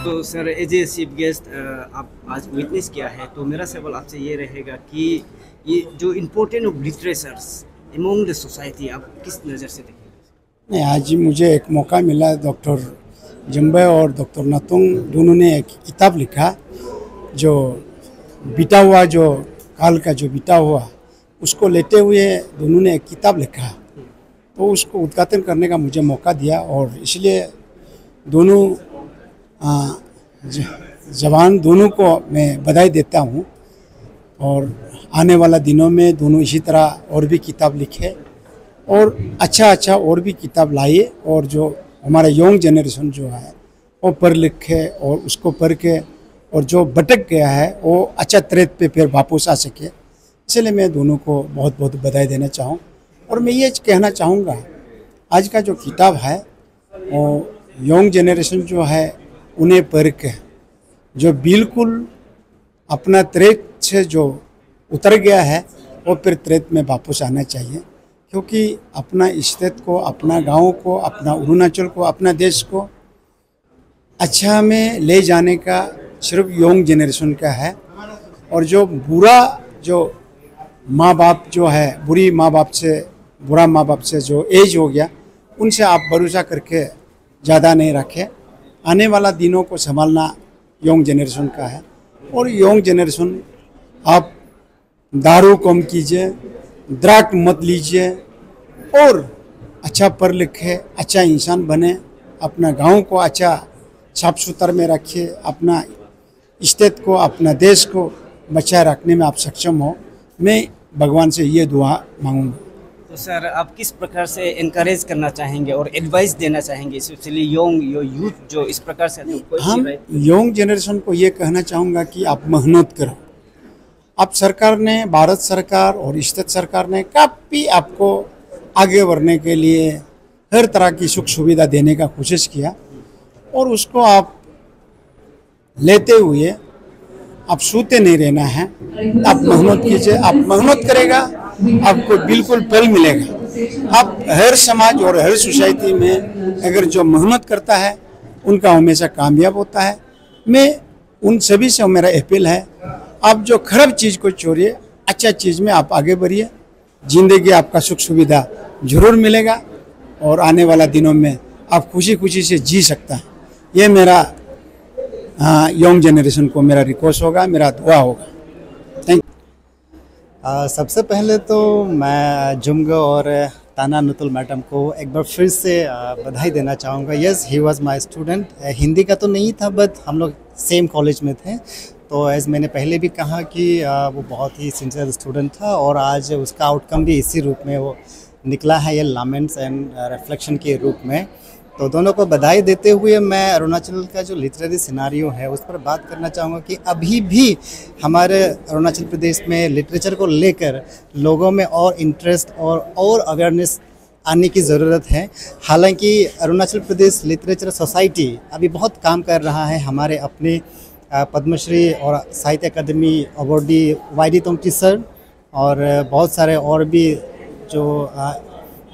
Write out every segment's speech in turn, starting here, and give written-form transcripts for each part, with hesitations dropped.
तो sir as a chief guest आप आज विटनेस किया है, तो मेरा सवाल आपसे ये रहेगा कि ये जो important of literatures among the society आप किस नज़र से देखेंगे? नहीं, आज मुझे एक मौका मिला। डॉक्टर जम्बे और डॉक्टर नतुंग दोनों ने एक किताब लिखा, जो बीता हुआ, जो काल का जो बीता हुआ उसको लेते हुए दोनों ने एक किताब लिखा। तो उसको उद्घाटन करने का मुझे मौका दिया और इसलिए दोनों जवान दोनों को मैं बधाई देता हूँ। और आने वाला दिनों में दोनों इसी तरह और भी किताब लिखे और अच्छा और भी किताब लाइए, और जो हमारा यंग जनरेशन जो है वो पढ़ लिखे और उसको पढ़ के और जो भटक गया है वो अच्छा ट्रैक पे फिर वापस आ सके। इसलिए मैं दोनों को बहुत बहुत बधाई देना चाहूँ। और मैं ये कहना चाहूँगा, आज का जो किताब है वो यंग जनरेशन जो है उन्हें पढ़ के जो बिल्कुल अपना ट्रैक से जो उतर गया है वो फिर ट्रैक में वापस आना चाहिए, क्योंकि अपना स्टेट को, अपना गांव को, अपना अरुणाचल को, अपना देश को अच्छा में ले जाने का सिर्फ यंग जनरेशन का है। और जो बुरा जो माँ बाप जो है, बुरा माँ बाप से जो एज हो गया, उनसे आप भरोसा करके ज़्यादा नहीं रखें। आने वाला दिनों को संभालना यंग जनरेशन का है। और यंग जनरेशन, आप दारू कम कीजिए, ड्रग मत लीजिए और अच्छा पढ़ लिखे, अच्छा इंसान बने, अपना गांव को अच्छा साफ सुथरा में रखिए, अपना स्टेट को, अपना देश को बचाए रखने में आप सक्षम हो। मैं भगवान से ये दुआ मांगूंगा। तो सर आप किस प्रकार से इनकरेज करना चाहेंगे और एडवाइस देना चाहेंगे, स्पेशली यूथ जो इस प्रकार से? हम यंग जनरेशन को ये कहना चाहूँगा कि आप मेहनत करो। आप सरकार ने, भारत सरकार और स्टेट सरकार ने काफ़ी आपको आगे बढ़ने के लिए हर तरह की सुख सुविधा देने का कोशिश किया, और उसको आप लेते हुए आप सोते नहीं रहना है। आप मेहनत कीजिए, आप मेहनत करेगा आपको बिल्कुल फल मिलेगा। आप हर समाज और हर सोसाइटी में अगर जो मेहनत करता है उनका हमेशा कामयाब होता है। मैं उन सभी से मेरा अपील है, आप जो खराब चीज़ को छोड़िए, अच्छा चीज़ में आप आगे बढ़िए। ज़िंदगी आपका सुख सुविधा जरूर मिलेगा और आने वाला दिनों में आप खुशी से जी सकता है। ये मेरा यंग जनरेशन को मेरा रिक्वेस्ट होगा, मेरा दुआ होगा। Thank you. सबसे पहले तो मैं जुमगा और ताना नुतुल मैडम को एक बार फिर से बधाई देना चाहूँगा। Yes, he was my student. Hindi का तो नहीं था, बट हम लोग सेम कॉलेज में थे। तो एज़ मैंने पहले भी कहा कि वो बहुत ही सिंसियर स्टूडेंट था, और आज उसका आउटकम भी इसी रूप में वो निकला है, ये लामेंट्स एंड रिफ्लेक्शन के रूप में। तो दोनों को बधाई देते हुए मैं अरुणाचल का जो लिटरेरी सिनारियो है उस पर बात करना चाहूँगा कि अभी भी हमारे अरुणाचल प्रदेश में लिटरेचर को लेकर लोगों में और इंटरेस्ट और अवेयरनेस आने की ज़रूरत है। हालांकि अरुणाचल प्रदेश लिटरेचर सोसाइटी अभी बहुत काम कर रहा है। हमारे अपने पद्मश्री और साहित्य अकादमी अवार्डी वाईडी तोंगची सर और बहुत सारे और भी जो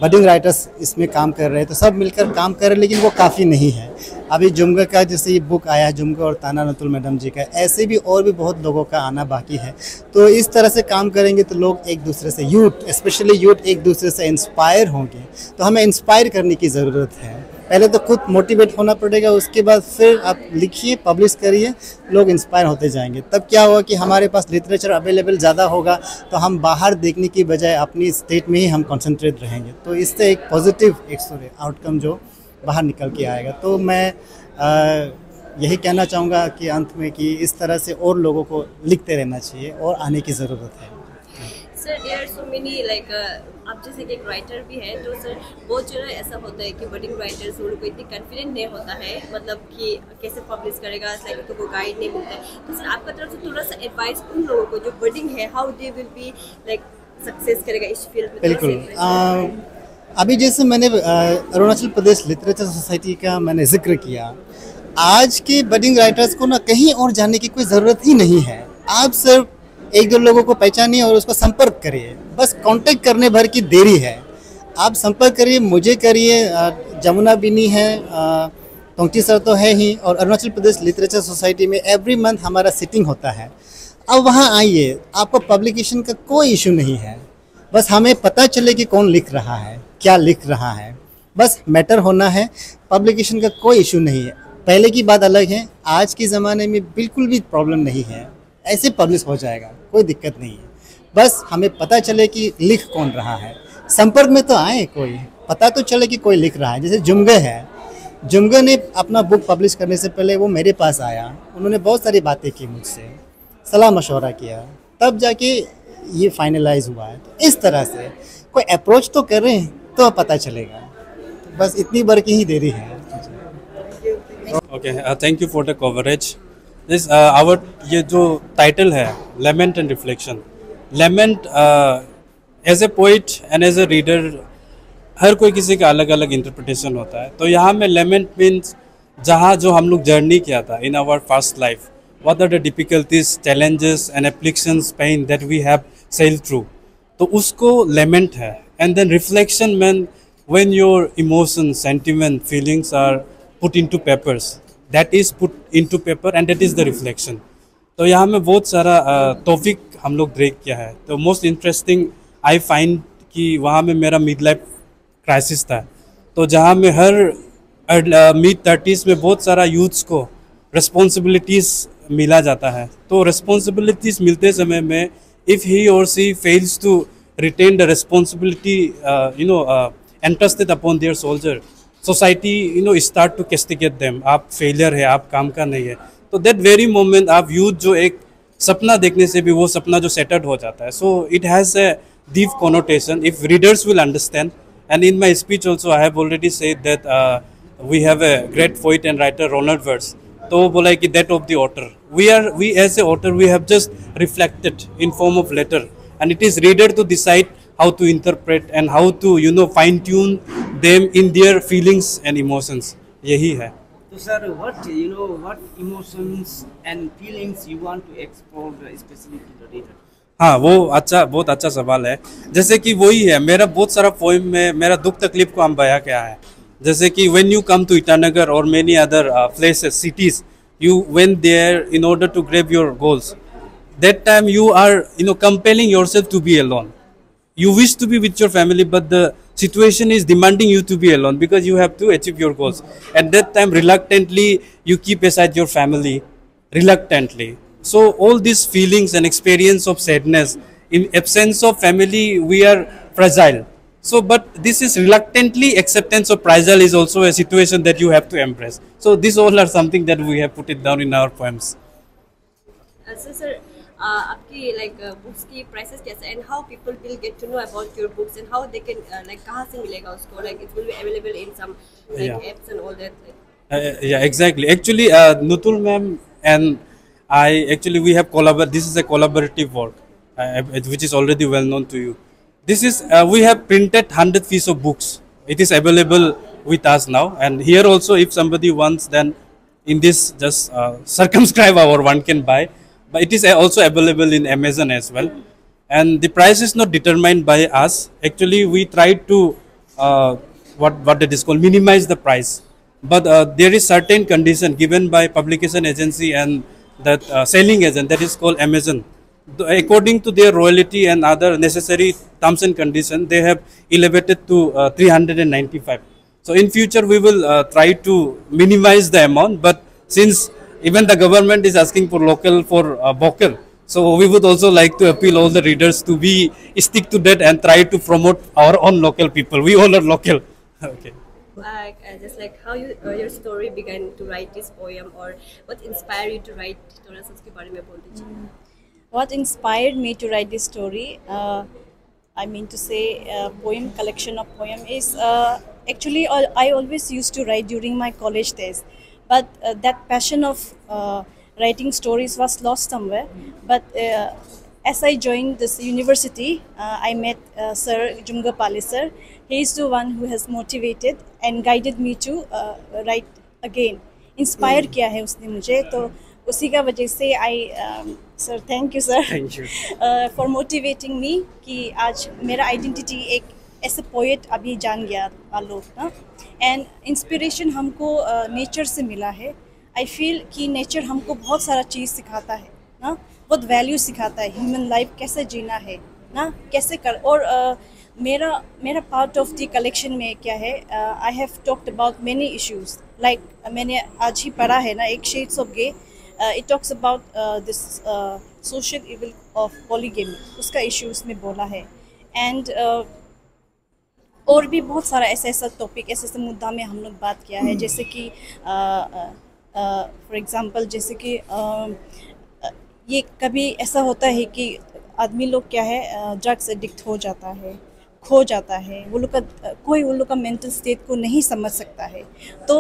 बडिंग राइटर्स इसमें काम कर रहे हैं, तो सब मिलकर काम कर रहे हैं, लेकिन वो काफ़ी नहीं है। अभी जुमगा का जैसे ये बुक आया है, जुमगा और ताना नुतुल मैडम जी का, ऐसे भी और भी बहुत लोगों का आना बाकी है। तो इस तरह से काम करेंगे तो लोग एक दूसरे से, यूथ स्पेशली यूथ एक दूसरे से इंस्पायर होंगे। तो हमें इंस्पायर करने की ज़रूरत है। पहले तो खुद मोटिवेट होना पड़ेगा, उसके बाद फिर आप लिखिए, पब्लिश करिए, लोग इंस्पायर होते जाएंगे। तब क्या होगा कि हमारे पास लिटरेचर अवेलेबल ज़्यादा होगा, तो हम बाहर देखने की बजाय अपनी स्टेट में ही हम कंसंट्रेट रहेंगे। तो इससे एक पॉजिटिव आउटकम जो बाहर निकल के आएगा। तो मैं यही कहना चाहूँगा कि अंत में कि इस तरह से और लोगों को लिखते रहना चाहिए और आने की ज़रूरत है। Sir, there are so many like आप जैसे कि एक राइटर भी है, तो सर बहुत जगह ऐसा होता है कि बडिंग राइटर्स उनको इतनी कॉन्फिडेंट नहीं होता है, मतलब कि कैसे पब्लिश करेगा, लाइक तो कोई गाइड नहीं मिलता है। तो सर आपका तरफ से थोड़ा सा एडवाइस उन लोगों को जो बडिंग है, how they will be like success करेगा इस फील्ड में? बिल्कुल। अभी जैसे मैंने अरुणाचल प्रदेश लिटरेचर सोसाइटी का मैंने जिक्र किया, आज के बडिंग राइटर्स को ना कहीं और जाने की कोई ज़रूरत ही नहीं है। आप सिर्फ एक दो लोगों को पहचानिए और उसको संपर्क करिए, बस कांटेक्ट करने भर की देरी है। आप संपर्क करिए, मुझे करिए, जमुना बिनी है, तोंगची सर तो है ही, और अरुणाचल प्रदेश लिटरेचर सोसाइटी में एवरी मंथ हमारा सिटिंग होता है। अब वहाँ आइए, आपको पब्लिकेशन का कोई इशू नहीं है, बस हमें पता चले कि कौन लिख रहा है, क्या लिख रहा है, बस मैटर होना है। पब्लिकेशन का कोई इशू नहीं है। पहले की बात अलग है, आज के ज़माने में बिल्कुल भी प्रॉब्लम नहीं है, ऐसे पब्लिश हो जाएगा, कोई दिक्कत नहीं है। बस हमें पता चले कि लिख कौन रहा है, संपर्क में तो आए, कोई पता तो चले कि कोई लिख रहा है। जैसे जुमगे है, जुमगे ने अपना बुक पब्लिश करने से पहले वो मेरे पास आया, उन्होंने बहुत सारी बातें की मुझसे, सलाह मशवरा किया, तब जाके ये फाइनलाइज हुआ है। तो इस तरह से कोई अप्रोच तो करें तो पता चलेगा, बस इतनी बार की ही देरी है। Okay, thank you for the coverage. This our ये जो title है Lament and Reflection. Lament as a poet and as a reader, हर कोई किसी का अलग अलग इंटरप्रिटेशन होता है। तो यहाँ में lament means जहाँ जो हम लोग जर्नी किया था in our past life, what are the difficulties, challenges and afflictions, pain that we have sailed through. तो उसको lament है। And then reflection mean when your emotions, sentiment, feelings are put into papers, that is put into paper and that is the reflection. तो यहाँ में बहुत सारा topic हम लोग ब्रेक किया है। तो मोस्ट इंटरेस्टिंग आई फाइंड कि वहाँ में मेरा मिड लाइफ क्राइसिस था। तो जहाँ में हर मिड 30s में बहुत सारा यूथ्स को रिस्पॉन्सिबिलिटीज़ मिला जाता है। तो रिस्पॉन्सिबिलिटीज़ मिलते समय में if he or she fails to retain the responsibility entrusted upon their soldier, society start to castigate them. आप फेलियर है, आप काम का नहीं है। तो that very moment आप यूथ जो एक सपना देखने से भी वो सपना जो सेटल्ड हो जाता है। So it has a deep connotation if readers will understand. And in my speech also I have already said that we have a great poet and writer Ronald Wirtz. तो वो बोला है कि that of the author. We as a author we have just reflected in form of letter, and it is reader to decide how to interpret and how to fine tune them in their feelings and emotions. यही है। तो sir what emotions and feelings you want to explore especially to the reader? हाँ, वो बहुत अच्छा सवाल है। जैसे कि वही है, मेरा बहुत सारा पोएम में मेरा दुख तकलीफ को हम बयां किया है। जैसे कि when you come to Itanagar or many other places, cities, you went there in order to grab your goals. That time you are compelling yourself to be alone. You wish to be with your family, but the situation is demanding you to be alone because you have to achieve your goals. At that time, reluctantly, you keep aside your family, reluctantly. So all these feelings and experience of sadness, in absence of family, we are fragile. So, but this is reluctantly acceptance of fragile is also a situation that you have to embrace. So, these all are something that we have put it down in our poems. So, sir, आपकी books की prices कैसे and how people will get to know about your books and how they can कहाँ से मिलेगा उसको it will be available in some apps and all that yeah, exactly. Actually, Nutul ma'am and I we have this is a collaborative work which is already well known to you. This is we have printed 100 pieces of books. It is available with us now, and here also if somebody wants, then in this just circumscribe our one can buy. But it is also available in Amazon as well, and the price is not determined by us. Actually, we try to what it is called minimize the price, but there is certain condition given by publication agency and that selling agent, that is called Amazon. According to their royalty and other necessary terms and conditions, they have elevated to 395. So in future we will try to minimize the amount, but since even the government is asking for local for vocal, so we would also like to appeal all the readers to be stick to that and try to promote our own local people. We all are local. Okay. Just like how your story began to write this poem, or what inspired you to write, थोड़ा सा उसके बारे में बोल दीजिए। What inspired me to write this story, I mean to say, poem collection of poem is actually I always used to write during my college days, but that passion of writing stories was lost somewhere. But as I joined this university, I met Sir Jumga Pali sir. He is the one who has motivated and guided me to write again. Inspire किया है उसने मुझे, तो उसी का वजह से sir, thank you sir, Thank you. for motivating me कि आज मेरा identity एक ऐसे पोएट अभी जान गया लोग ना। एंड इंस्पिरेशन हमको नेचर से मिला है। आई फील कि नेचर हमको बहुत सारा चीज़ सिखाता है ना, बहुत वैल्यू सिखाता है, ह्यूमन लाइफ कैसे जीना है ना, कैसे कर। और मेरा पार्ट ऑफ द कलेक्शन में क्या है, I have talked about many issues like मैंने आज ही पढ़ा है ना एक shades of gay, it talks about this social evil of polygamy, उसका इशू उसमें बोला है। एंड और भी बहुत सारा ऐसा टॉपिक ऐसे मुद्दा में हम लोग बात किया है, जैसे कि फॉर एग्ज़ाम्पल जैसे कि ये कभी ऐसा होता है कि आदमी लोग क्या है ड्रग्स एडिक्ट हो जाता है, खो जाता है, वो लोग का कोई उन लोग का मेंटल स्टेट को नहीं समझ सकता है। तो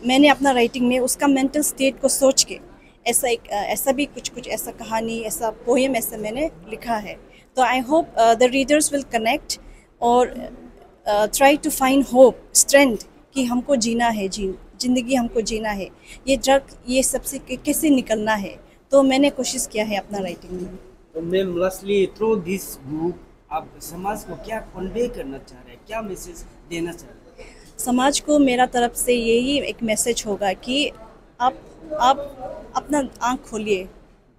मैंने अपना राइटिंग में उसका मेंटल स्टेट को सोच के ऐसा भी कुछ ऐसा कहानी, ऐसा पोएम ऐसा मैंने लिखा है। तो I hope the readers will connect और try to find hope, strength कि हमको जीना है, ज़िंदगी हमको जीना है, ये ड्रग ये सबसे कैसे निकलना है। तो मैंने कोशिश किया है अपना राइटिंग में। तो ma'am lastly through this book आप समाज को क्या कन्वे करना चाह रहे हैं, क्या मैसेज देना चाह रहे हैं? समाज को मेरा तरफ से यही एक मैसेज होगा कि आप अपना आँख खोलिए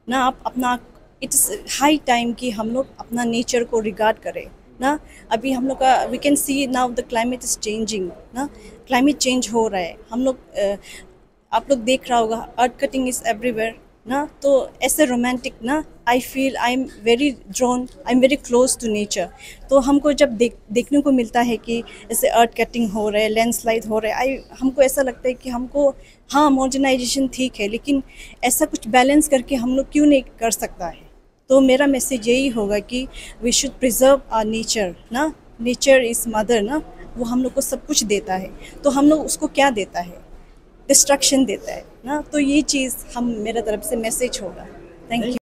ना, आप अपना, इट्स हाई टाइम कि हम लोग अपना नेचर को रिगार्ड करें ना। अभी हम लोग का we can see now the climate is changing ना, क्लाइमेट चेंज हो रहा है। हम लोग आप लोग देख रहा होगा अर्थ कटिंग इज़ एवरीवेयर ना। तो ऐसे रोमांटिक ना, I feel I am very drawn, I am very close to nature. तो हमको जब देखने को मिलता है कि ऐसे अर्थ कटिंग हो रहा है, लैंडस्लाइड हो रहा है, हमको ऐसा लगता है कि हमको हाँ मॉडर्नाइजेशन ठीक है, लेकिन ऐसा कुछ बैलेंस करके हम लोग क्यों नहीं कर सकता है। तो मेरा मैसेज यही होगा कि we should preserve our nature ना, नेचर इज़ मदर ना, वो हम लोग को सब कुछ देता है। तो हम लोग उसको क्या देता है, डिस्ट्रक्शन देता है ना। तो ये चीज़ हम मेरा तरफ से मैसेज होगा। Thank you.